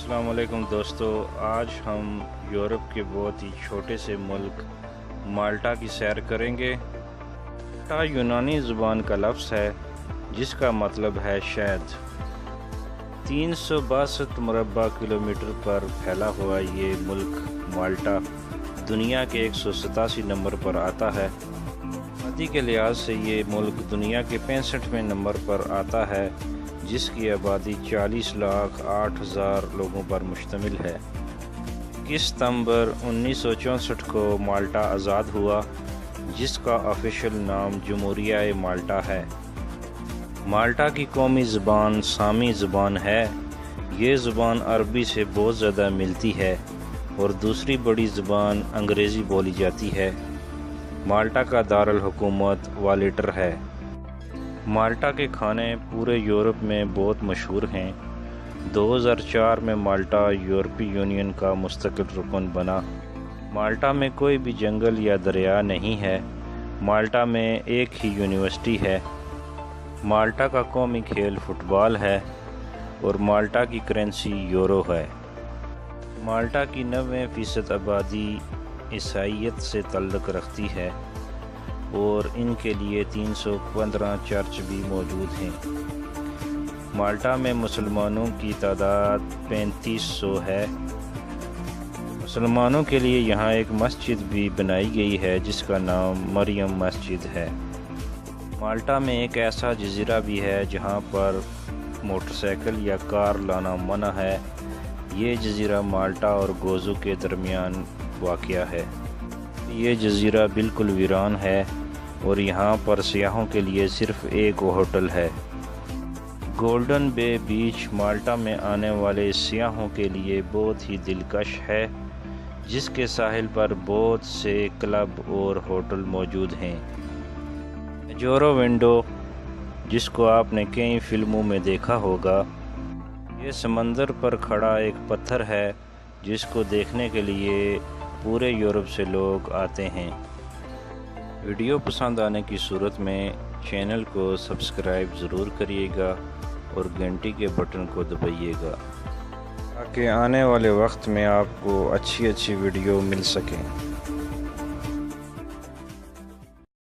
السلام علیکم دوستو، آج ہم یورپ کے بہت ہی چھوٹے سے ملک مالٹا کی سیر کریں گے۔ مالٹا یونانی زبان کا لفظ ہے جس کا مطلب ہے شہد۔ 362 مربع کلومیٹر پر پھیلا ہوا یہ ملک مالٹا دنیا کے 187 نمبر پر آتا ہے۔ آبادی کے لحاظ سے یہ ملک دنیا کے 65ویں نمبر پر آتا ہے، جس کی آبادی 40,08,000 لوگوں پر مشتمل ہے۔ 21 ستمبر 1964 کو مالٹا آزاد ہوا، جس کا آفیشل نام جمہوریہ مالٹا ہے۔ مالٹا کی قومی زبان سامی زبان ہے۔ یہ زبان عربی سے بہت زیادہ ملتی ہے اور دوسری بڑی زبان انگریزی بولی جاتی ہے۔ مالٹا کا دارالحکومت والیٹر ہے۔ مالٹا کے کھانے پورے یورپ میں بہت مشہور ہیں۔ 2004 میں مالٹا یورپی یونین کا مستقل رکن بنا۔ مالٹا میں کوئی بھی جنگل یا دریا نہیں ہے۔ مالٹا میں ایک ہی یونیورسٹی ہے۔ مالٹا کا قومی کھیل فٹ بال ہے اور مالٹا کی کرنسی یورو ہے۔ مالٹا کی 90% آبادی عیسائیت سے تعلق رکھتی ہے اور ان کے لیے 315 چرچ بھی موجود ہیں۔ مالٹا میں مسلمانوں کی تعداد 3500 ہے۔ مسلمانوں کے لیے یہاں ایک مسجد بھی بنائی گئی ہے جس کا نام مریم مسجد ہے۔ مالٹا میں ایک ایسا جزیرہ بھی ہے جہاں پر موٹر سائیکل یا کار لانا منع ہے۔ یہ جزیرہ مالٹا اور گوزو کے درمیان واقع ہے۔ یہ جزیرہ بالکل ویران ہے اور یہاں پر سیاحوں کے لیے صرف ایک ہوٹل ہے۔ گولڈن بے بیچ مالٹا میں آنے والے سیاحوں کے لیے بہت ہی دلکش ہے، جس کے ساحل پر بہت سے کلب اور ہوٹل موجود ہیں۔ اجورو ونڈو، جس کو آپ نے کئی فلموں میں دیکھا ہوگا، یہ سمندر پر کھڑا ایک پتھر ہے جس کو دیکھنے کے لیے پورے یورپ سے لوگ آتے ہیں۔ ویڈیو پسند آنے کی صورت میں چینل کو سبسکرائب ضرور کریے گا اور گھنٹی کے بٹن کو دبائیے گا تاکہ آنے والے وقت میں آپ کو اچھی ویڈیو مل سکیں۔